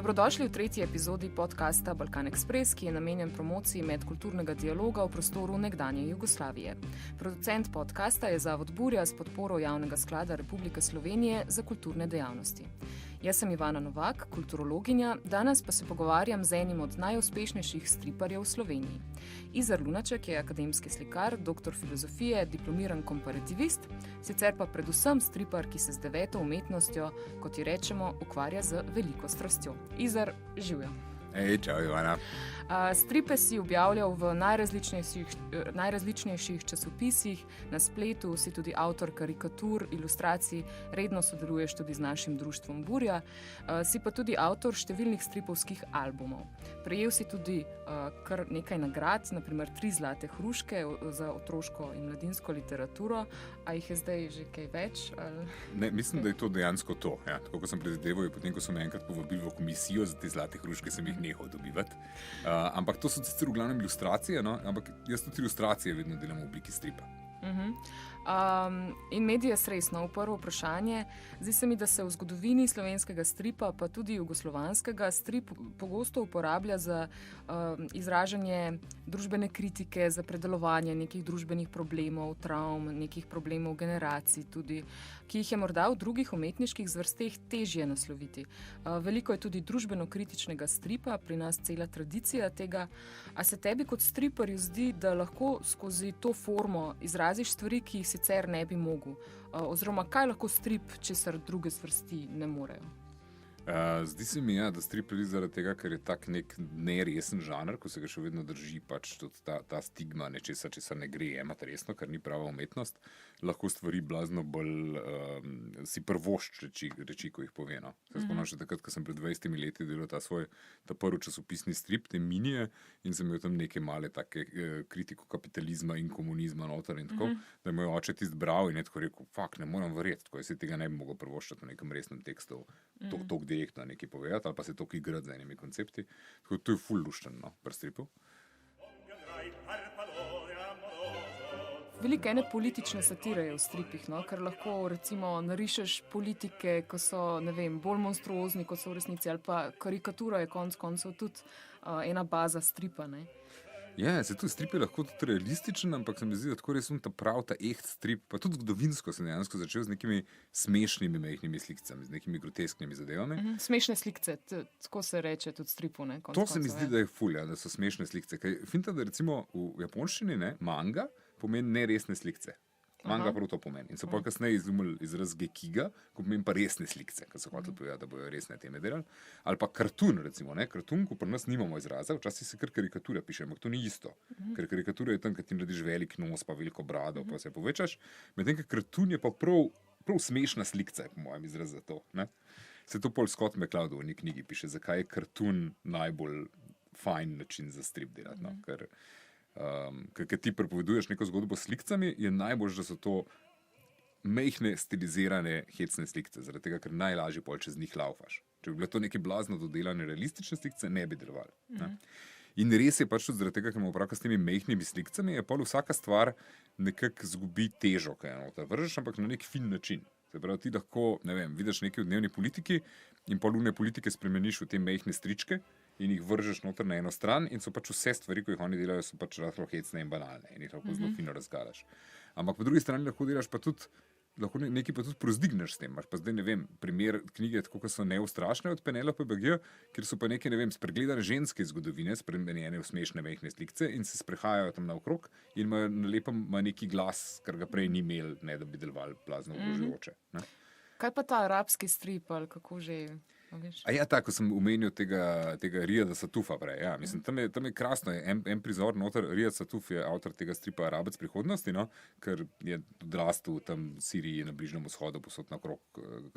Dobrodošli v tretji epizodi podcasta Balkan Express, ki je namenjen promociji medkulturnega dialoga v prostoru nekdanje Jugoslavije. Producent podcasta je Zavod Burja s podporo Javnega sklada Republike Slovenije za kulturne dejavnosti. Jaz sem Ivana Novak, kulturologinja, danes pa se pogovarjam z enim od najuspešnejših striparjev v Sloveniji. Izar Lunaček je akademski slikar, doktor filozofije, diplomiran komparativist, sicer pa predvsem stripar, ki se z deveto umetnostjo, kot ji rečemo, ukvarja z veliko strastjo. Izar, živjo. Čau, Ivana. Stripe si objavljal v najrazličnejših časopisih, na spletu si tudi avtor karikatur, ilustracij, redno sodeluješ tudi z našim društvom Burja, si pa tudi avtor številnih stripovskih albumov. Prejel si tudi kar nekaj nagrad, naprimer 3 zlate hruške za otroško in mladinsko literaturo, a jih je zdaj že kaj več? Ne, mislim, da je to dejansko to. Ja, tako kot sem predvideval, potem, ko so me enkrat povabili v komisijo za te zlate hruške, sem jih nehal dobivati. Ampak to so sicer v glavnem ilustracije, no? Ampak jaz tudi ilustracije vedno delam v obliki stripa. In medije resno, prvo vprašanje. Zdi se mi, da se v zgodovini slovenskega stripa, pa tudi jugoslovanskega, strip pogosto uporablja za izražanje družbene kritike, za predelovanje nekih družbenih problemov, travm, nekih problemov generacij tudi, ki jih je morda v drugih umetniških zvrsteh težje nasloviti. Veliko je tudi družbeno-kritičnega stripa, pri nas cela tradicija tega. A se tebi kot striparju zdi, da lahko skozi to formo izraziš stvari, ki jih sicer ne bi mogel? Oziroma, kaj lahko strip, česar druge zvrsti ne morejo? Zdi se mi, da strip je zaradi tega, ker je tak nek neresen žanr, ko se ga še vedno drži pač tudi ta stigma nečesa, česar ne gre jemati resno, ker ni prava umetnost, lahko stvari blazno bolj si prvošč reči, ko jih pove. No. Se spomnim še takrat, ko sem pred 20 leti delal ta prvi časopisni strip, te minije, in sem imel tam neke male take kritiko kapitalizma in komunizma noter in tako, da je moj oče tist bral in je tako rekel, ne morem verjeti, tako jaz se tega ne bi mogel prvoščati v nekem resnem tekstu, tok direktno nekaj povedati, ali pa se toliko igrati z enimi koncepti. Tako to je ful luštno, pri stripu. Veliko ene politične satire je v stripih, no? Ker lahko recimo narišeš politike, ko so, ne vem, bolj monstruozni, kot so v resnici, ali pa karikatura je konec koncev tudi ena baza stripa, ne? Ja, se tudi strip je lahko tudi realističen, ampak se mi zdi, da tako res ta echt strip, pa tudi zgodovinsko sem dejansko začel z nekimi smešnimi majhnimi slikicami, z nekimi grotesknimi zadevami. Smešne slikce, tako se reče tudi stripu, ne? To se mi zdi, da je ful, da so smešne slikce. Finta, da recimo v japonščini, manga pomeni neresne slikce. Manga prav to pomeni. In so pa kasneje izumili izraz gekiga, ko pomeni pa resne slikce, ko so hoteli povedati, da bojo resne teme delali. Ali pa kartun, recimo. Kartun, ko pri nas nimamo izraza, včasih se kar karikatura piše, ampak to ni isto. Ker karikatura je tam, kad ti narediš velik nos, pa veliko brado, pa se povečaš. Medtem, ker kartun je pa prav smešna slikca, po mojem izraz za to. Ne? Se to pol Scott McCloud v eni knjigi piše, zakaj je kartun najbolj fajn način za strip delati. No? Ker ti prepoveduješ neko zgodbo s slikcami, je najbolj, da so to majhne, stilizirane, hecne slikce, zaradi tega, ker najlažje pol čez njih laufaš. Če bi bilo to neke blazno dodelane, realistične slikce, ne bi delovali. In res je pač tudi zaradi tega, ker imamo opravka s temi majhnimi slikcami, je pol vsaka stvar nekako zgubi težo, kaj enotar vržeš, ampak na nek fin način. Se pravi, ti lahko, ne vem, vidiš nekaj v dnevni politiki in pol une politike spremeniš v te majhne stričke in jih vržeš noter na eno stran in so pač vse stvari, ko jih oni delajo, so pač rahlo hecne in banalne in jih lahko zelo fino razgalaš. Ampak po drugi strani lahko delaš pa tudi, lahko nekaj pa tudi prozdigneš s tem. Imaš pa zdaj, ne vem, primer knjige, tako kot so Neustrašne od Penelope Bagija, kjer so pa neke, ne vem, spregledane ženske zgodovine, spremenjene v smešne majhne slikce in se sprehajajo tam naokrog in ima neki glas, kar ga prej ni imel, ne da bi delovali blazno ogrožujoče. Kaj pa ta arabski strip, ali kako že? Tako sem omenil tega Rijada Satufa prej. Ja, mislim, tam je krasno. En prizor noter, Rijad Satuf je avtor tega stripa Arabec prihodnosti, no, ker je odrastel tam v Siriji na Bližnjem vzhodu, posod nakrog,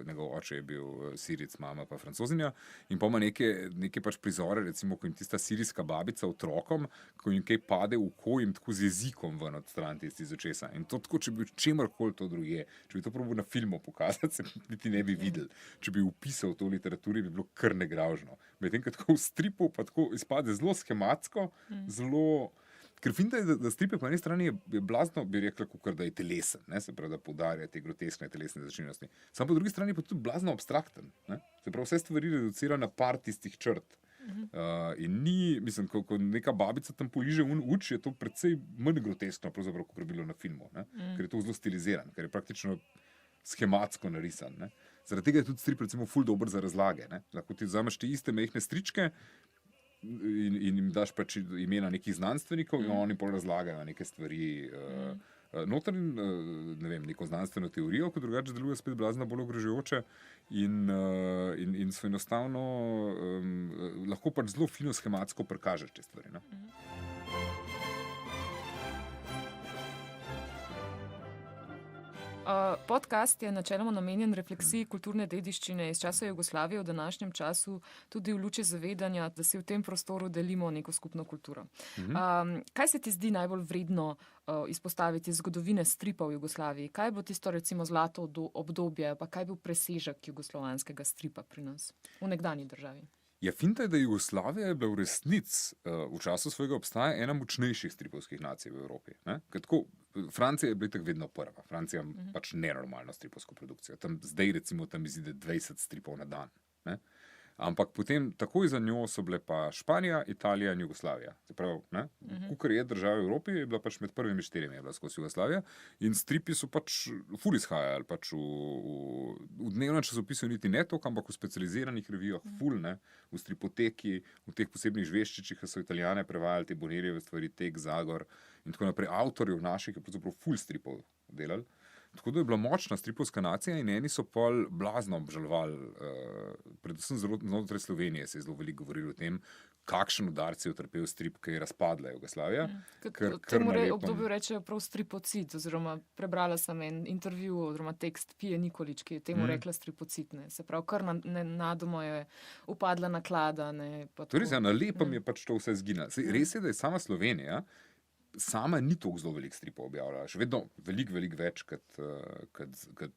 njegov oče je bil Sirijec, mama pa Francozinja. In pa ima neke pač prizore, recimo, ko jim tista sirijska babica otrokom, ko jim kaj pade v oko, jim tako z jezikom ven od stran tisti iz očesa. In to tako, če bi čemarkoli to druge, če bi to probil na filmu pokazati, se niti ne bi videl. Če bi upisal to literaturo, bi bilo kar negravžno. Medtem, ko v stripu pa tako izpade zelo schematsko, zelo Ker finta je, da strip po eni strani je blazno, bi rekla, kakor da je telesen, ne? Se pravi, da poudarja te groteskne telesne značilnosti. Samo po drugi strani pa tudi blazno abstrakten. Ne? Se pravi, vse stvari reducira na par tistih črt. In ni, mislim, ko neka babica tam poliže uč, je to precej manj groteskno, pravzaprav, kot je bilo na filmu, ne? Ker je to zelo stiliziran, ker je praktično schematsko narisan. Ne? Zaradi tega je tudi strip recimo ful dober za razlage. Ne? Lahko ti vzameš te iste mehne stričke in jim daš pač imena nekih znanstvenikov in oni pol razlagajo neke stvari noter, ne vem, neko znanstveno teorijo, ko drugače deluje spet blazno bolj ogrožujoče in so enostavno lahko pač zelo fino schematsko prikažeš te stvari. Ne? Podcast je načeloma namenjen refleksiji kulturne dediščine iz časa Jugoslavije v današnjem času, tudi v luči zavedanja, da si v tem prostoru delimo neko skupno kulturo. Kaj se ti zdi najbolj vredno izpostaviti zgodovine stripa v Jugoslaviji? Kaj bo tisto recimo zlato obdobje, pa kaj bo presežek jugoslovanskega stripa pri nas v nekdanji državi? Ja, finta je, da Jugoslavija je bila v resnici v času svojega obstaja ena močnejših stripovskih nacij v Evropi. Ne? Tako, Francija je bila tako vedno prva. Francija ima pač nenormalno stripovsko produkcijo. Zdaj recimo tam izide 20 stripov na dan. Ne? Ampak potem takoj za njo so bile pa Španija, Italija in Jugoslavija. Se pravi, kukor je država v Evropi, je bila pač med prvimi 4 je bila skozi Jugoslavija in stripi so pač ful izhajali pač v dnevnem časopisu niti ne toliko, ampak v specializiranih revijah ful, ne, v stripoteki, v teh posebnih žveščičih, ki so Italijane prevajali te Bonirjeve stvari, Tek, Zagor in tako naprej. Avtorjev naših je pravzaprav ful stripov delali. Tako da je bila močna stripovska nacija in eni so pol blazno obžalovali, predvsem znotraj Slovenije se je zelo veliko govorilo o tem, kakšen udarec je utrpel strip, ki je razpadla Jugoslavija. Temu obdobju rečejo prav stripocid, oziroma prebrala sem en intervju, oziroma tekst Pije Nikolič, ki je temu rekla stripocid. Se pravi, kar nenadoma je upadla naklada. To res, na lepem je pač to vse zginilo. Res je, da je sama Slovenija sama ni toliko zelo veliko stripov objavljala. Še vedno veliko več kot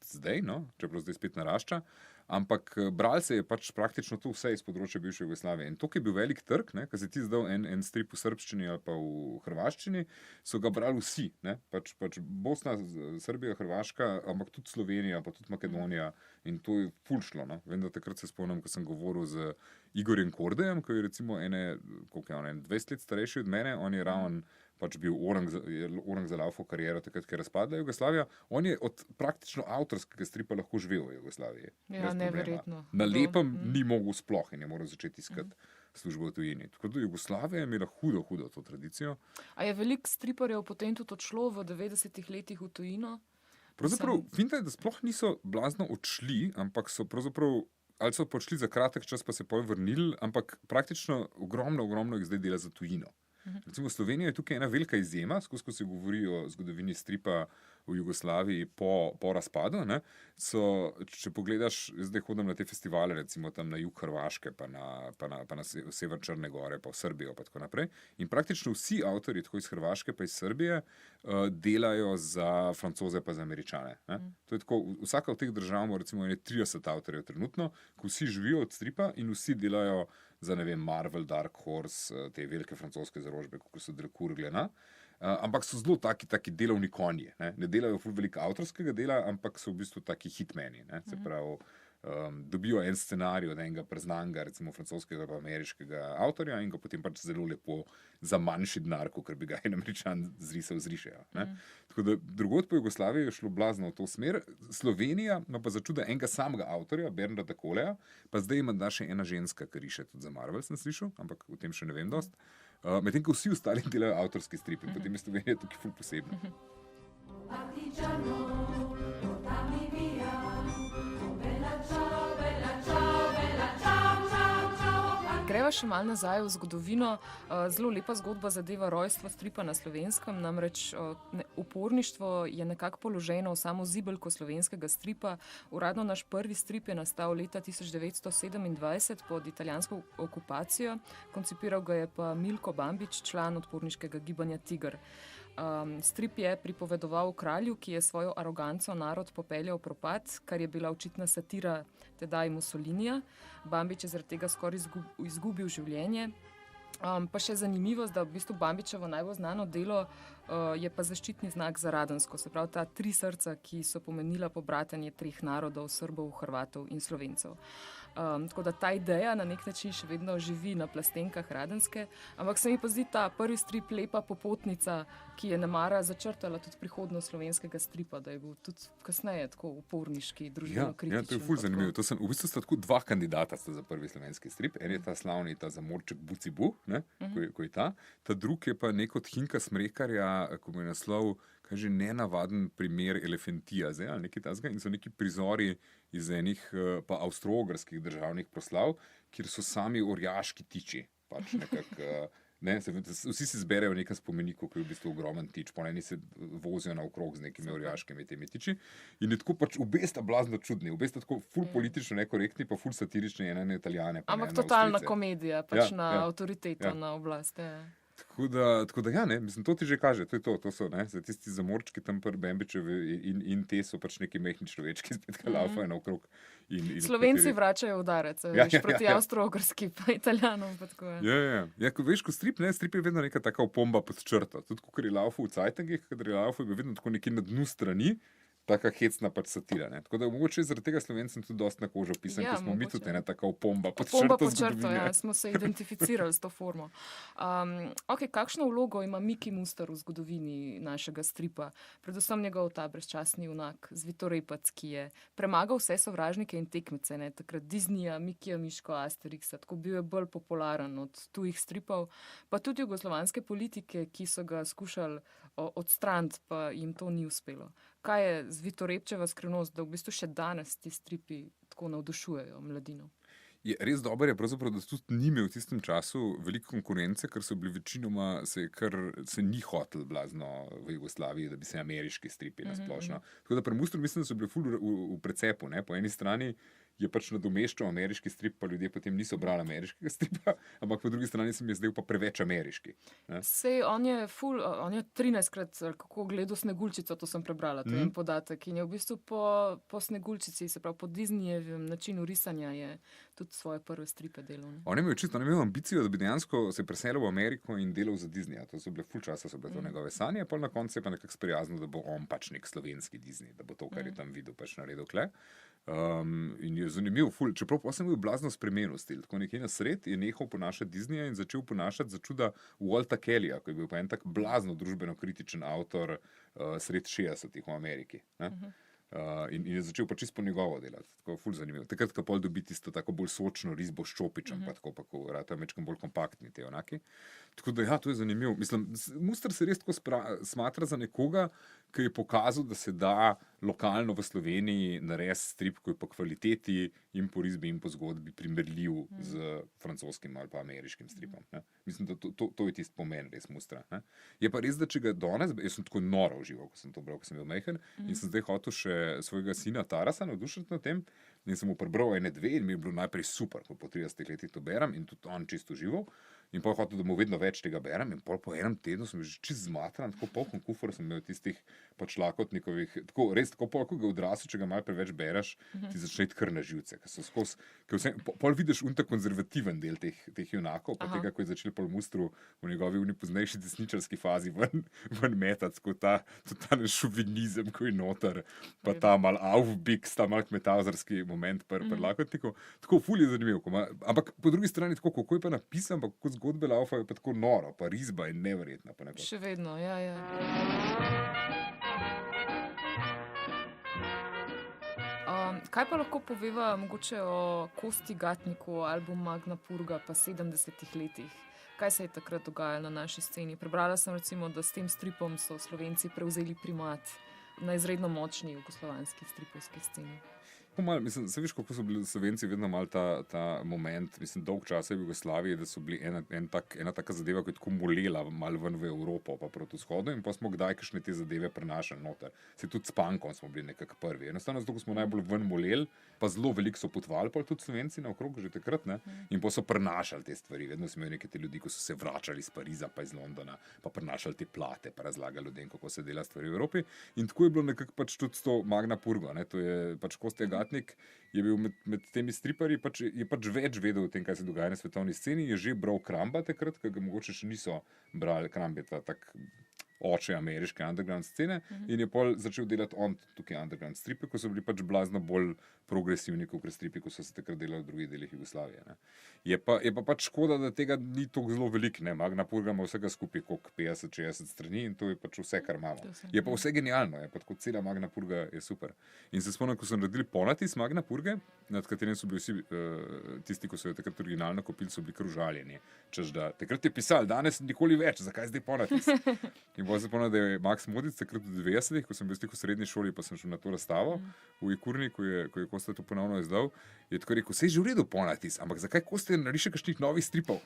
zdaj, no? Čeprav zdaj spet narašča. Ampak bral se je pač praktično to vse iz področja bivše Jugoslavije. In to, ki je bil velik trg, ko se ti zdal en strip v srbščini ali pa v hrvaščini, so ga brali vsi. Ne? Pač Bosna, Srbija, Hrvaška, ampak tudi Slovenija, pa tudi Makedonija. In to je ful šlo. No? Vem, da takrat se spomnim, ko sem govoril z Igorjem Kordejem, ki je recimo 20 let starejši od mene, on je ravno pač bil orang za laufo kariero, takrat, ko je razpadla Jugoslavija. On je od praktično avtorskega stripa lahko živel v Jugoslaviji. Ja, neverjetno. Na lepem ni mogel sploh in je moral začeti iskati službo v tujini. Tako da Jugoslavija je imela hudo to tradicijo. A je veliko striparjev potem tudi odšlo v 90-ih letih v tujino? Pravzaprav, finta je, da sploh niso blazno odšli, ampak so pravzaprav ali so odšli za kratek čas, pa se pol vrnili, ampak praktično ogromno jih zdaj dela za tujino. Recimo Slovenija je tukaj ena velika izjema, skozi ko se govori o zgodovini stripa v Jugoslaviji po razpadu. Ne, če pogledaš, zdaj hodim na te festivale, recimo tam na jug Hrvaške, pa na sever Črne Gore, pa v Srbijo, pa tako naprej. In praktično vsi avtorji, tako iz Hrvaške pa iz Srbije, delajo za Francoze pa za Američane. Ne. To je tako, vsaka od teh držav ima recimo 30 avtorjev trenutno, ko vsi živijo od stripa in vsi delajo za, ne vem, Marvel, Dark Horse, te velike francoske založbe, kot so Delcourt, Glénat. Ampak so zelo taki delovni konji. Ne delajo ful veliko avtorskega dela, ampak so v bistvu taki hitmeni. Ne? Se pravi, dobijo en scenarij od enega preznanega, recimo francoskega ali ameriškega avtorja in ga potem pač zelo lepo za manjši denar, ker bi ga en Američan zrišejo. Tako da drugod po Jugoslaviji je šlo blazno v to smer. Slovenija ima pa za čuda enega samega avtorja, Bernarda Koleja, pa zdaj ima še ena ženska, ki riše tudi za Marvel, sem slišal, ampak o tem še ne vem dost. Medtem ko vsi ostali delajo avtorski strip in potem je Slovenija tukaj ful posebna. Greva še malo nazaj v zgodovino. Zelo lepa zgodba zadeva rojstvo stripa na Slovenskem, namreč uporništvo je nekako položeno v samo zibelko slovenskega stripa. Uradno naš prvi strip je nastal leta 1927 pod italijansko okupacijo. Koncipiral ga je pa Milko Bambič, član odporniškega gibanja Tiger. Strip je pripovedoval o kralju, ki je svojo aroganco narod popeljal v propad, kar je bila očitna satira tedaj Mussolinija. Bambič je zaradi tega skoraj izgubil življenje. Pa še zanimivost, da v bistvu Bambičevo najbolj znano delo je pa zaščitni znak za Radensko, se pravi ta 3 srca, ki so pomenila pobratanje 3 narodov, Srbov, Hrvatov in Slovencev. Tako da ta ideja na nek način še vedno živi na plastenkah Radenske, ampak se mi pa zdi ta prvi strip lepa popotnica, ki je nemara začrtala tudi prihodnost slovenskega stripa, da je bil tudi kasneje tako uporniški, družbeno kritičen. Ja, to je ful zanimivo. V bistvu sta tako 2 kandidata za prvi slovenski strip. En je ta slavni, ta zamorček Bucibu, ko je ta. Ta drug je pa nek od Hinka Smrekarja, ko je naslov, kaže nenavaden primer elefantijaze ali nekaj takega, in so neki prizori iz enih pa avstro-ogrskih državnih proslav, kjer so sami orjaški tiči. Pač nekako, vsi se zberejo v nekem spomeniku, ki je v bistvu ogromen tič, po eni se vozijo naokrog z nekimi orjaškimi temi tiči. In je tako pač obe sta blazno čudni, obe sta tako ful politično nekorektni, pa ful satirični, ena na Italijane. Ampak totalna komedija, pač na avtoriteto, na oblast. Tako da ja, mislim, to ti že kaže, to je to, to so, za tisti zamorčki tam pri Bambičevi in te so pač neki mehni človečki, spet laufajo naokrog. Slovenci vračajo udarec, proti avstro-ogrski, pa Italijanom. Ja, ko veš, ko strip je vedno neka taka opomba pod črto. Tudi ko je laufal v cajtangih, kadar je laufal, je vedno tako nekje na dnu strani, taka hecna pač satira. Tako da mogoče zaradi tega Slovencem tudi dosti na kožo pisan, ker smo mi tudi ena taka opomba pod črto. Opomba pod črto, smo se identificirali s to formo. Kakšno vlogo ima Miki Muster v zgodovini našega stripa? Predvsem njegov ta brezčasni junak, Zvitorepac, ki je premagal vse sovražnike in tekmece, takrat Disneyja, Mikija Miško, Asterixa, tako bil je bolj popularen od tujih stripov, pa tudi jugoslovanske politike, ki so ga skušali odstraniti, pa jim to ni uspelo. Kaj je Zvitorepčeva skrivnost, da v bistvu še danes ti stripi tako navdušujejo mladino? Je res dobro je pravzaprav, da tudi ni imel v tistem času veliko konkurence, ker so bili večinoma se ni hotel blazno v Jugoslaviji, da bi se ameriški stripi nasplošno. Tako da pri Mustru mislim, da so bili ful v precepu. Po eni strani je pač nadomeščal ameriški strip, pa ljudje potem niso brali ameriškega stripa, ampak po drugi strani se mi je zdel pa preveč ameriški. Sej, on je 13-krat kako gledal Sneguljčico, to sem prebrala, to je en podatek. In je v bistvu po Sneguljčici, se pravi po Disneyjevem načinu risanja, je tudi svoje prve stripe delal. On je imel ambicijo, da bi dejansko se preselil v Ameriko in delal za Disneyja. To so bile ful časa, so bile to njegove sanje, pa na koncu je pa nekako sprijaznil, da bo on pač nek slovenski Disney, da bo to, kar je tam videl, pač naredil kle. In je zanimiv, čeprav pa sem bil blazno spremenil stil. Tako nekje na sred je nehal ponašati Disneyja in začel ponašati za čuda Walta Kellyja, ki je bil pa en tak blazno družbeno kritičen avtor sred 60-ih v Ameriki. In je začel pa čisto njegovo delati, tako ful zanimivo. Takrat, ko pol dobi tisto tako bolj sočno risbo s ščopičem, pa tako pa ko rata mečkam bolj kompaktni te onaki. Tako da ja, to je zanimivo. Mislim, Muster se res tako smatra za nekoga, ki je pokazal, da se da lokalno v Sloveniji narediti strip, ko je po kvaliteti in po risbi in po zgodbi primerljiv z francoskim ali pa ameriškim stripom. Mislim, da to je tisti pomen res Mustra. Je pa res, da če ga danes, jaz sem tako noro užival, ko sem to bral, ko sem bil majhen, in sem zdaj hotel še svojega sina Tarasa navdušiti na tem, in sem mu prebral ene 2 in mi je bilo najprej super, ko po 30 letih to berem in tudi on čisto užival. In pa hotel, da mu vedno več tega berem, in po enem tednu sem že čist zmatran, tako poln kufer sem imel tistih pač lakotnikovih, tako res tako poln, ko ga odrasel, če ga malo preveč bereš, ti začne iti kar na živce, ker so skozi, pol vidiš unta konzervativen del teh junakov, pa tega, ko je začel pol Mustru v njegovi poznejši desničarski fazi ven metati, kot ta šovinizem, ko je noter, pa ta mal aufbiks, ta mal kmetavzarski moment pri lakotniku. Tako ful je zanimiv, ampak po drugi strani tako, kako je pa napisan, pa kako zgodbe laufajo, pa tako noro, pa risba je neverjetna. Še vedno, ja. Kaj pa lahko poveva mogoče o Kosti Gatniku, album Magna Purga pa 70-ih letih? Kaj se je takrat dogajalo na naši sceni? Prebrala sem recimo, da s tem stripom so Slovenci prevzeli primat na izredno močni jugoslovanski stripovski sceni. Mislim, se veš, kako so bili Slovenci vedno mal ta moment, mislim, dolg časa v Jugoslaviji, da so bili ena taka zadeva, ki je tako molela mal ven v Evropo, pa proti vzhodu, in pa smo kdaj kakšne te zadeve prenašali noter. Se tudi s punkom smo bili nekako prvi. Enostavno zato, ko smo najbolj ven moleli, pa zelo veliko so potovali, pa tudi Slovenci naokrog že takrat, in pa so prenašali te stvari. Vedno smo imeli neke te ljudi, ko so se vračali iz Pariza pa iz Londona, pa prenašali te plate, pa razlagali ljudem, kako se dela stvari v Evropi. In tako je bilo nekako pač tudi s to Magna Purgo, to je pač Kostja umetnik, je bil med temi striparji, je pač več vedel o tem, kaj se dogaja na svetovni sceni, je že bral Kramba takrat, ker ga mogoče še niso brali. Kramb je ta tak oče ameriške underground scene in je pol začel delati on tukaj underground stripe, ko so bili pač blazno bolj progresivni kot stripi, ko so se takrat delali v drugih delih Jugoslavije. Ne. Je pa pač škoda, da tega ni tako zelo veliko. Magna Purga ima vsega skupaj koliko 50-60 strani in to je pač vse, kar imamo. Je pa vse genialno, je pa tako cela Magna Purga je super. In se spomnim, ko so naredili ponatis Magna Purge, nad katerim so bili vsi tisti, ko so jo takrat originalno kupili, so bili kar užaljeni. Češ da, takrat je pisal, danes nikoli več, zakaj zdaj ponatis? In bolj se spomnim, da je Max Modic takrat v 90-ih, ko sem bil v srednji šoli, pa sem šel na to razstavo v Ikurni, ko je Kosta to ponovno izdal, je tako rekel, saj že v redu ponatis, ampak zakaj Kosta nariše kakšnih novih stripov?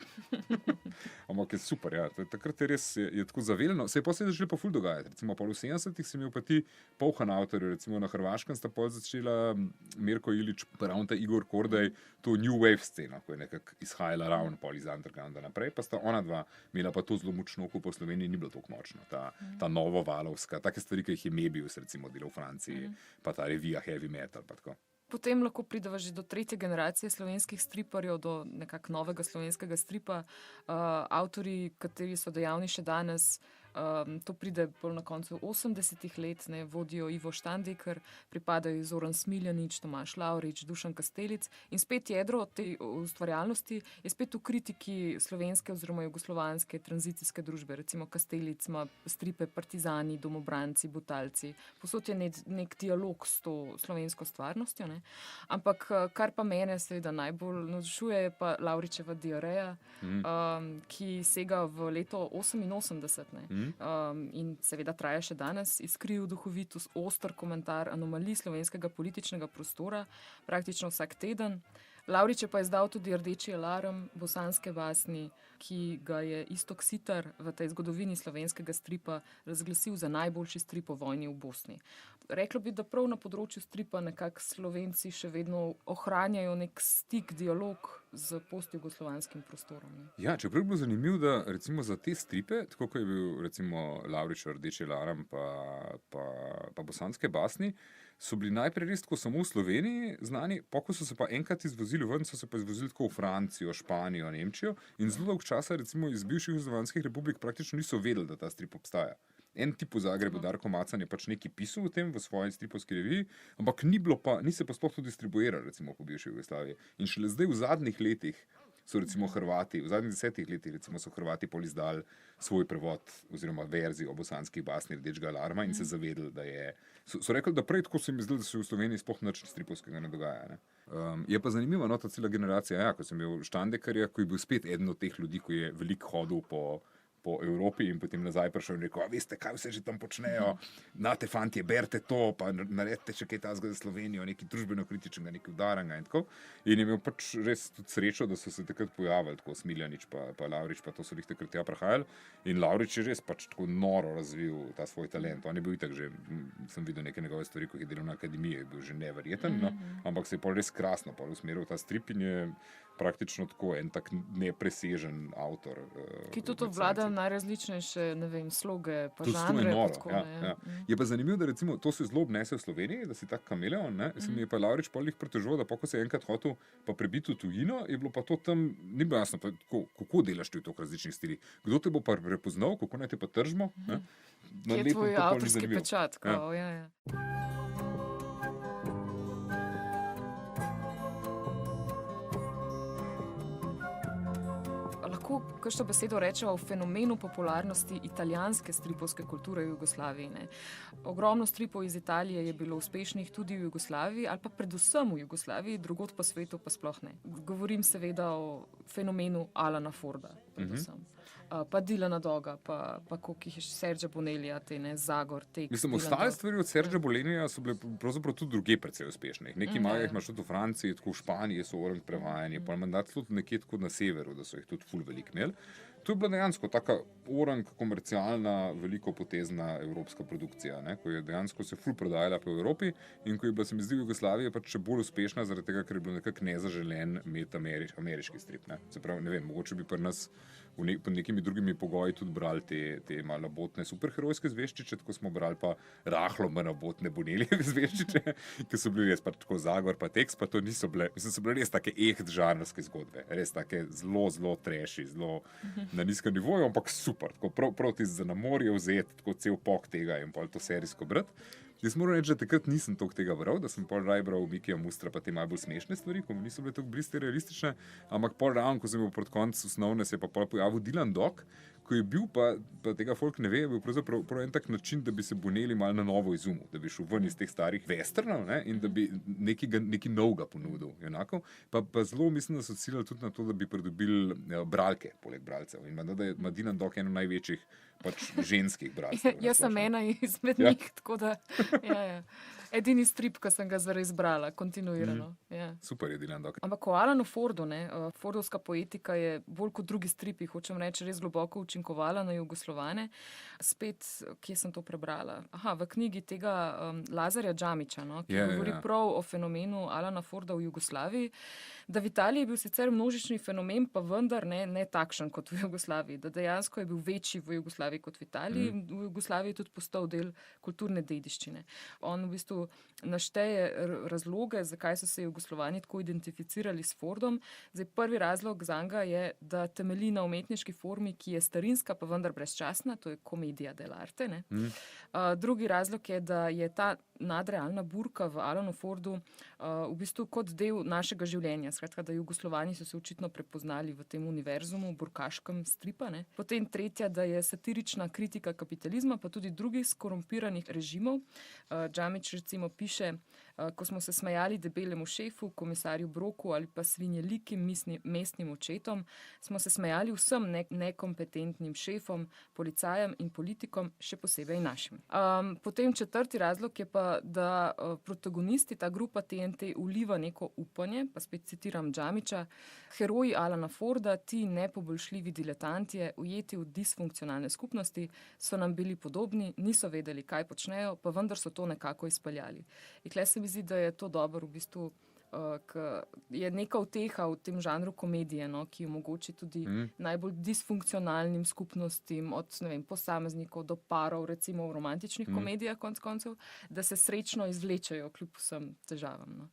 Ampak je super, ja. Takrat je res je tako zaveljeno. Se je potem začelo pa ful dogajati. Recimo pa v 70-ih si imel pa ti Polhan avtorju, recimo na Hrvaškem sta pol začela Mirko Ilić, pa ravno ta Igor Kordaj, to New Wave sceno, ko je nekako izhajala ravno pol iz undergrounda naprej, pa sta ona dva imela pa to zelo močno, ko po Sloveniji ni bilo tako močno. Ta novovalovska, take stvari, ki jih je Mebius recimo delal v Franciji, pa ta revija Heavy Metal, pa tako. Potem lahko prideva že do tretje generacije slovenskih striparjev, do nekako novega slovenskega stripa. Avtorji, kateri so dejavni še danes, to pride bolj na koncu 80-ih let, ne, vodijo Ivo Štandekar, pripadajo Zoran Smiljanić, Tomaž Lavrič, Dušan Kastelic in spet jedro te ustvarjalnosti je spet v kritiki slovenske oziroma jugoslovanske tranzicijske družbe. Recimo Kastelic ima stripe Partizani, Domobranci, Butalci. Posod je nek dialog s to slovensko stvarnostjo, ne. Ampak kar pa mene seveda najbolj navdušuje, je pa Lavričeva Diareja, ki sega v leto 88, ne. In seveda traja še danes, iskriv, duhovit, oster komentar anomalij slovenskega političnega prostora, praktično vsak teden. Lavrič je pa izdal tudi Rdeči alarm, bosanske basni, ki ga je Iztok Sitar v tej zgodovini slovenskega stripa razglasil za najboljši strip o vojni v Bosni. Reklo bi, da prav na področju stripa nekako Slovenci še vedno ohranjajo nek stik, dialog z postjugoslovanskim prostorom. Ne. Ja, čeprav je bilo zanimivo, da recimo za te stripe, tako kot je bil recimo Lavričev Rdeči alarm pa bosanske basni, so bili najprej res tako samo v Sloveniji znani, ko so se pa enkrat izvozili ven, so se pa izvozili tako v Francijo, Španijo, Nemčijo in zelo dolgo časa recimo iz bivših jugoslovanskih republik praktično niso vedeli, da ta strip obstaja. En tip v Zagrebu, Darko Macan, je pač nekaj pisal o tem v svoji stripovski reviji, ampak ni se pa sploh to distribuiralo recimo po bivši Jugoslaviji. In šele zdaj v zadnjih letih so recimo Hrvati, v zadnjih 10 letih recimo so Hrvati pol izdali svoj prevod oziroma verzijo o bosanskih basni Rdečega alarma in se zavedali, da je... So rekli, da prej tako se mi zdelo, da se v Sloveniji sploh nič stripovskega ne dogaja. Ne? Je pa zanimiva ta cela generacija, ko sem bil Štandekarja, ko je bil spet eden od teh ljudi, ko je veliko hodil po Evropi in potem nazaj prišel in rekel, veste, kaj vse že tam počnejo, nate fantje, berite to, pa naredite še kaj tazga za Slovenijo, nekaj družbeno-kritičnega, nekaj udaranga in tako. In je imel pač res tudi srečo, da so se takrat pojavili, tako Smiljanić pa Lavrič, pa to so jih takrat tja prihajali. In Lavrič je res pač tako noro razvil ta svoj talent. On je bil itak že, sem videl neke njegove stvari, ko je delal na akademiji, je bil že neverjeten, no? Ampak se je pol res krasno usmeril ta strip in je praktično tako en tak nepresežen avtor. Ki tudi obvlada najrazličnejše, ne vem, sloge, pa žanre. Je pa zanimivo, da recimo to se zelo obnese v Sloveniji, da si tak kameleon, ne? Se mi je pa Lavrič pol jih pretežoval, da ko se je enkrat hotel pa prebiti v tujino, je bilo pa to tam, ni bilo jasno, pa, kako delaš ti v toliko različnih stilih. Kdo te bo pa prepoznal, kako naj te pa tržimo? Kje je tvoj avtorski pečat? Ja. Lahko kakšno besedo rečemo o fenomenu popularnosti italijanske stripovske kulture v Jugoslaviji. Ne? Ogromno stripov iz Italije je bilo uspešnih tudi v Jugoslaviji ali pa predvsem v Jugoslaviji, drugod po svetu pa sploh ne. Govorim seveda o fenomenu Alana Forda, predvsem. Pa Dylana Doga, pa koliko jih je še Sergio Bonellija, Zagor, Tek. Mislim, ostale stvari od Sergio Bonellija so bile pravzaprav tudi druge precej uspešne. Neki imajo imaš tudi v Franciji, tako v Španiji so orang prevajanje, pa mandat tudi nekje tako na severu, da so jih tudi ful veliko imeli. To je bila dejansko taka orang komercialna, velikopotezna evropska produkcija, ne? Ko je dejansko se ful prodajala po Evropi in ko je bila, se mi zdi, v Jugoslaviji pač še bolj uspešna, zaradi tega, ker je bilo nekako nezaželen imeti ameriški strip. Ne? Se pravi, ne vem, mogoče bi pri nas pod nekimi drugimi pogoji tudi brali te malo labotne superherojske zveštiče, tako smo brali pa rahlo manj labotne Bonelijeve zveštiče, ki so bili res pa tako Zagor pa Tekst, pa to niso bile, mislim, so bile res take žanrske zgodbe, res take zelo treši, zelo na nizkem nivoju, ampak super, tako prav tisti za na morje vzeti, tako cel pok tega in pol to serijsko brati. Jaz moram reči, da takrat nisem toliko tega bral, da sem pol raje bral Mikija Mustra pa te malo bolj smešne stvari, ko mi niso bile toliko blizu realistične, ampak pol ravno, ko sem bil proti koncu osnovne, se je pa pol pojavil Dylan Dog, ko je bil pa tega folk ne ve, je bil pravzaprav en tak način, da bi se Bonelli malo na novo izumil, da bi šel ven iz teh starih westernov, ne, in da bi nekaj novega ponudil. Enako. Pa zelo mislim, da so ciljali tudi na to, da bi pridobili bralke, poleg bralcev. In da je Dylan Dog eno največjih pač ženskih bralcev. Jaz sem ena izmed njih, tako da edini strip, ki sem ga zares brala, kontinuirano. Super je Dylan Dog. Ampak o Alanu Fordu, Fordovska poetika je bolj kot drugi stripi, hočem reči, res globoko učinkovala na Jugoslovane. Spet, kje sem to prebrala? V knjigi tega Lazarja Džamića, ki govori prav o fenomenu Alana Forda v Jugoslaviji, da v Italiji je bil sicer množični fenomen, pa vendar ne takšen kot v Jugoslaviji, da dejansko je bil večji v Jugoslaviji kot v Italiji. V Jugoslaviji je tudi postal del kulturne dediščine. On v bistvu našteje razloge, zakaj so se Jugoslovani tako identificirali s Fordom. Zdaj, prvi razlog zanga je, da temelji na umetniški formi, ki je starinska, pa vendar brezčasna, to je komedija dell'arte. Drugi razlog je, da je ta nadrealna burka v Alanu Fordu v bistvu kot del našega življenja. Skratka, da Jugoslovani so se očitno prepoznali v tem univerzumu, burkaškem stripa. Potem tretja, da je satirična kritika kapitalizma, pa tudi drugih skorumpiranih režimov. Džamić recimo piše, ko smo se smejali debelemu šefu, komisarju Broku ali pa svinjelikim mestnim očetom, smo se smejali vsem nekompetentnim šefom, policajem in politikom, še posebej našim. Potem četrti razlog je pa, da protagonisti, ta grupa TNT, vliva neko upanje, pa spet citiram Džamića, heroji Alana Forda, ti nepoboljšljivi diletantje, ujeti v disfunkcionalne skupnosti, so nam bili podobni, niso vedeli, kaj počnejo, pa vendar so to nekako izpeljali. Ikle se mi zdi, da je to dobro v bistvu, je neka uteha v tem žanru komedije, ki omogoči tudi najbolj disfunkcionalnim skupnostim, od posameznikov do parov, recimo v romantičnih komedijah konec koncev, da se srečno izvlečajo kljub vsem težavam.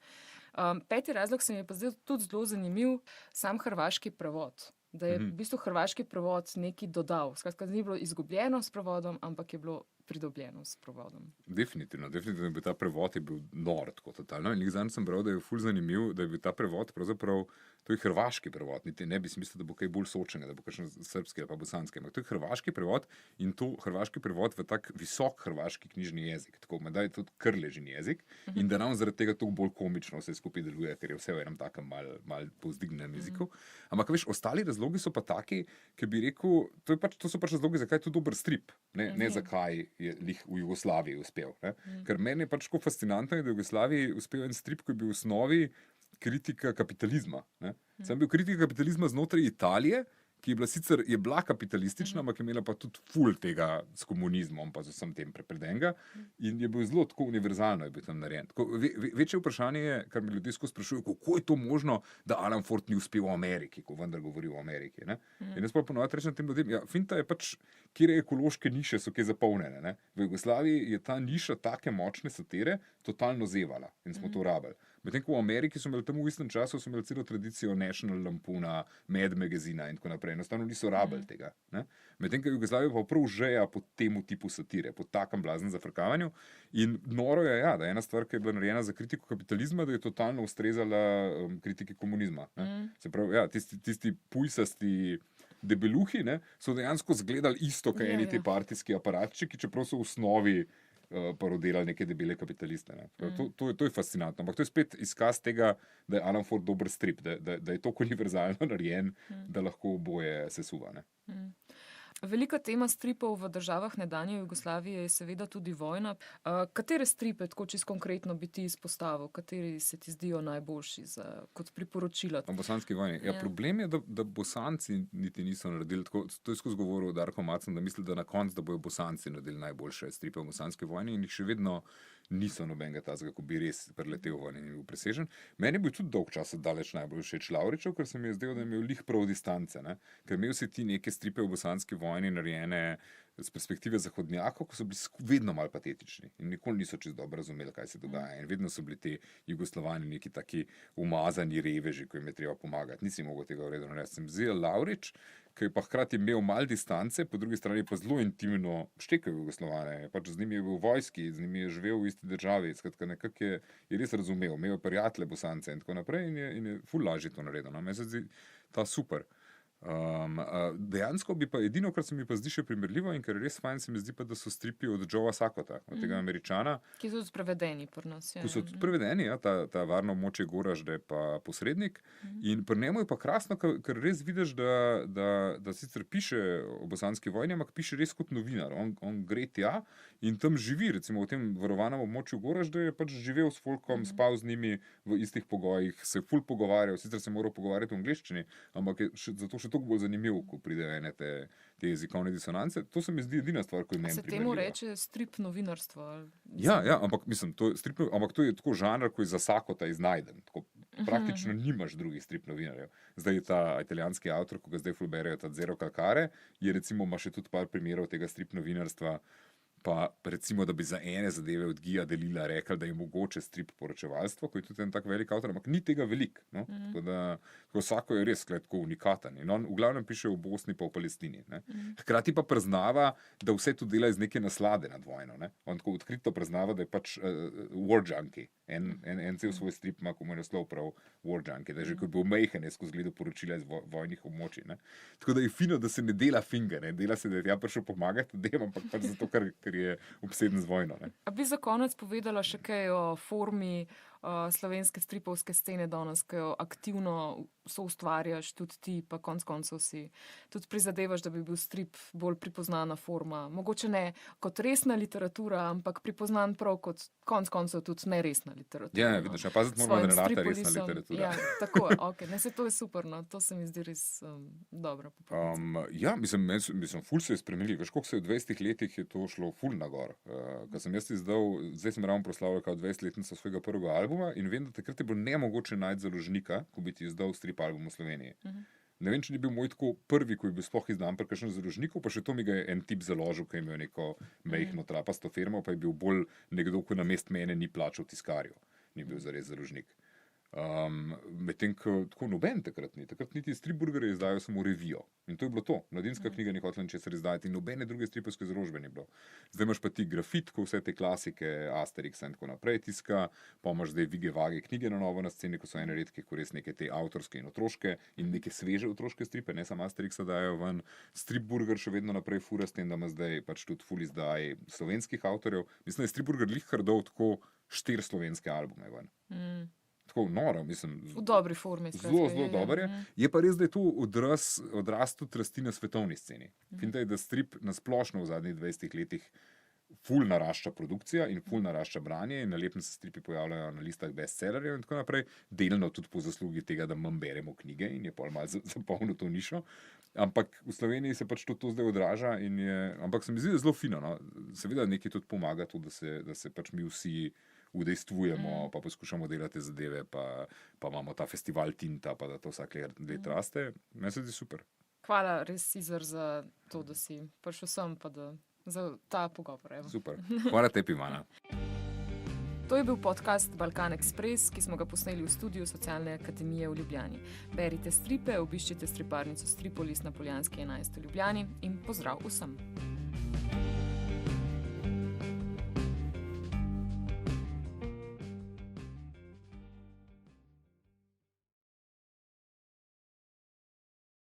Peti razlog se mi je pa zdaj tudi zelo zanimiv, sam hrvaški prevod. Da je v bistvu hrvaški prevod nekaj dodal. Skratka, ni bilo izgubljeno s prevodom, ampak je bilo pridobljeno s prevodom. Definitivno je bil ta prevod je bil nor, tako totalno. In zdaj sem bral, da je ful zanimiv, da je bil ta prevod pravzaprav, to je hrvaški prevod, niti ne bi smislil, da bo kaj bolj sočenega, da bo kakšen srbski ali pa bosanski, ampak to je hrvaški prevod in to hrvaški prevod v tak visok hrvaški knjižni jezik, tako da je tudi krležni jezik in da nam zaradi tega toliko bolj komično vse skupaj deluje, ker je vse v enem takem mal povzdignenem jeziku. Ampak veš, ostali razlogi so pa taki, ki bi rekel, to so pač razlogi, zakaj je to dober strip, ne zakaj je lih v Jugoslaviji uspel. Ker meni je pač tako fascinantno, da je v Jugoslaviji uspel en strip, ki je bil v osnovi kritika kapitalizma. Sem bil kritika kapitalizma znotraj Italije, ki je bila kapitalistična, ampak je imela pa tudi ful tega s komunizmom, pa z vsem tem prepredenga in je bil zelo tako univerzalno je bil tam narejen. Večje vprašanje je, kar me ljudje skozi sprašujejo, kako je to možno, da Alan Ford ni uspel v Ameriki, ko vendar govori o Ameriki. In jaz pa ponovno rečem tem ljudem, finta je pač, kjer ekološke niše so kje zapolnjene. V Jugoslaviji je ta niša take močne satire totalno zevala in smo to rabili. Medtem ko v Ameriki so imeli tam v istem času celo tradicijo National Lampoona, Mad Magazina in tako naprej. Enostavno niso rabili tega. Medtem ko Jugoslavija pa prav žeja po temu tipu satire, po takem blaznem zafrkavanju. In noro je, da ena stvar, ki je bila narejena za kritiko kapitalizma, da je totalno ustrezala kritiki komunizma. Se pravi, tisti pujsasti debeluhi so dejansko zgledali isto, kaj eni ti partijski aparatčiki, čeprav so v osnovi parodirali neke debele kapitaliste. To je fascinantno. Ampak to je spet izkaz tega, da je Alan Ford dober strip, da je to univerzalno narejen, da lahko oboje sesuva. Velika tema stripov v državah nekdanje Jugoslavije je seveda tudi vojna. Katere stripe, tako čisto konkretno, bi ti izpostavil? Kateri se ti zdijo najboljši kot priporočila? O bosanski vojni. Ja, problem je, da Bosanci niti niso naredili tako. To je skozi govoril Darko Macen, da misli, da na koncu, da bojo Bosanci naredili najboljše stripe v bosanski vojni in jih še vedno niso nobenega tazga, ko bi res preletel v vojni in bil presežen. Meni je bil tudi dolg čas daleč najbolj všeč Lavričev, ker se mi je zdelo, da je imel lih prav distance. Ne? Ker imel si ti neke stripe v bosanski vojni narejene z perspektive zahodnjakov, ko so bili vedno malo patetični in nikoli niso čisto dobro razumeli, kaj se dogaja. In vedno so bili ti Jugoslovani neki taki umazani reveži, ko jim je treba pomagati. Nisi mogel tega v redu narediti. Sem zel Lavrič, ki je pa hkrati imel malo distance, po drugi strani pa zelo intimno štekal Jugoslovane. Pač z njimi je bil v vojski, z njimi je živel v isti državi. Skratka, nekako je res razumel. Imel je prijatelje Bosance in tako naprej in je ful lažje to naredil. No? Meni se zdi ta super. Dejansko bi pa edino, kar se mi pa zdi še primerljivo in kar je res fajn, se mi zdi pa, da so stripi od Joea Sackota, od tega Američana. Ki so tudi prevedeni pri nas. Ki so tudi prevedeni, ja, ta Varno območje Goražde pa Posrednik. In pri njemu je pa krasno, ker res vidiš, da sicer piše o bosanski vojni, ampak piše res kot novinar. On gre tja in tam živi, recimo v tem varovanem območju Goražde je pač živel s folkom, spal z njimi v istih pogojih, se ful pogovarjal, sicer se moral pogovarjati v angleščini, ampak je zato še toliko bolj zanimivo, ko pridejo ene te jezikovne disonance. To se mi zdi edina stvar, ko je meni primerljiva. Se temu reče strip novinarstvo? Ja, ampak mislim, ampak to je tako žanr, ko je za Sackota iznajden. Tako, praktično nimaš drugih strip novinarjev. Zdaj je ta italijanski avtor, ko ga zdaj ful berejo, ta Zero Calcare, ima še tudi par primerov tega strip novinarstva. Pa recimo, da bi za ene zadeve od Gija Delila rekli, da je mogoče strip poročevalstvo, ko je tudi en tak velik avtor, ampak ni tega veliko. No? Tako da vsako je res tako unikaten. In on v glavnem piše v Bosni pa v Palestini. Ne? Hkrati pa priznava, da vse to dela iz neke naslade nad vojno. Ne? On tako odkrito priznava, da je pač war junkie. En cel svoj strip ima, ko mu je naslov prav war junkie, da je že kot bil mejhen, je skozi gledal poročila iz vojnih območij. Ne? Tako da je fino, da se ne dela finger, ne? Dela se, da je ja prišel pomagati, ampak pač zato, ker je obseden z vojno. Ne? A bi za konec povedala še kaj o formi slovenske stripovske scene danes, ki jo aktivno soustvarjaš, tudi ti, pa konec koncev si tudi prizadevaš, da bi bil strip bolj pripoznana forma. Mogoče ne kot resna literatura, ampak pripoznan prav kot konec koncev tudi neresna literatura. Ja, vidiš, paziti moramo, da ne rata resna literatura. Ja, tako je, ok. Ne, se to je super, no. To se mi zdi res dobro. Ja, mislim, ful se je spremenil. Veš, koliko se je v 20 letih je to šlo ful nagor. Ko sem jaz izdal, zdaj sem ravno proslavljal kao 20-letnico svojega prvega albuma in vem, da takrat je bilo nemogoče najti založnika, ko bi ti izdal strip album v Sloveniji. Ne vem, če ni bil moj tako prvi, ko je bil sploh izdan pri kakšnem založniku, pa še to mi ga je en tip založil, ki je imel neko mejhno trapasto firmo, pa je bil bolj nekdo, ko namest mene ni plačal tiskarju. Ni bil zares založnik. Medtem, ko tako noben takrat niti Stripburgerje izdajo samo revijo. In to je bilo to. Mladinska knjiga ni hotela ničesar izdajati in nobene druge stripovske založbe ni bilo. Zdaj imaš pa ti Grafit, ko vse te klasike, Asterix in tako naprej tiska, pa imaš zdaj Vige Vage knjige na novo na sceni, ko so ene redke, ko res neke te avtorske in otroške in neke sveže otroške stripe, ne samo Asterixa dajo ven. Stripburger še vedno naprej fura s tem, da ima zdaj pač tudi ful izdaj slovenskih avtorjev. Mislim, da je Stripburger lih kar dal tako 4 slovenske albume ven. Tako noro, mislim. V dobri formi. Zelo dober je. Je pa res, da je to odraz tudi rasti na svetovni sceni. Finta je, da strip nasplošno v zadnjih 20 letih ful narašča produkcija in ful narašča branje in nalepno se stripi pojavljajo na listah bestsellerjev in tako naprej. Delno tudi po zaslugi tega, da manj beremo knjige in je pol malo zapolnil to nišo. Ampak v Sloveniji se pač to zdaj odraža in ampak se mi zdi zelo fino. No? Seveda nekaj tudi pomaga to, da se pač mi vsi udejstvujemo, pa poskušamo delati zadeve, pa imamo ta festival Tinta, pa da to vsak let raste. Meni se zdi super. Hvala res, Izar, za to, da si prišel sem, pa za ta pogovor. Evo. Super. Hvala tebi, Mana. To je bil podcast Balkan Express, ki smo ga posneli v studiu Socialne akademije v Ljubljani. Berite stripe, obiščite striparnico Stripolis na Poljanski 11 v Ljubljani in pozdrav vsem!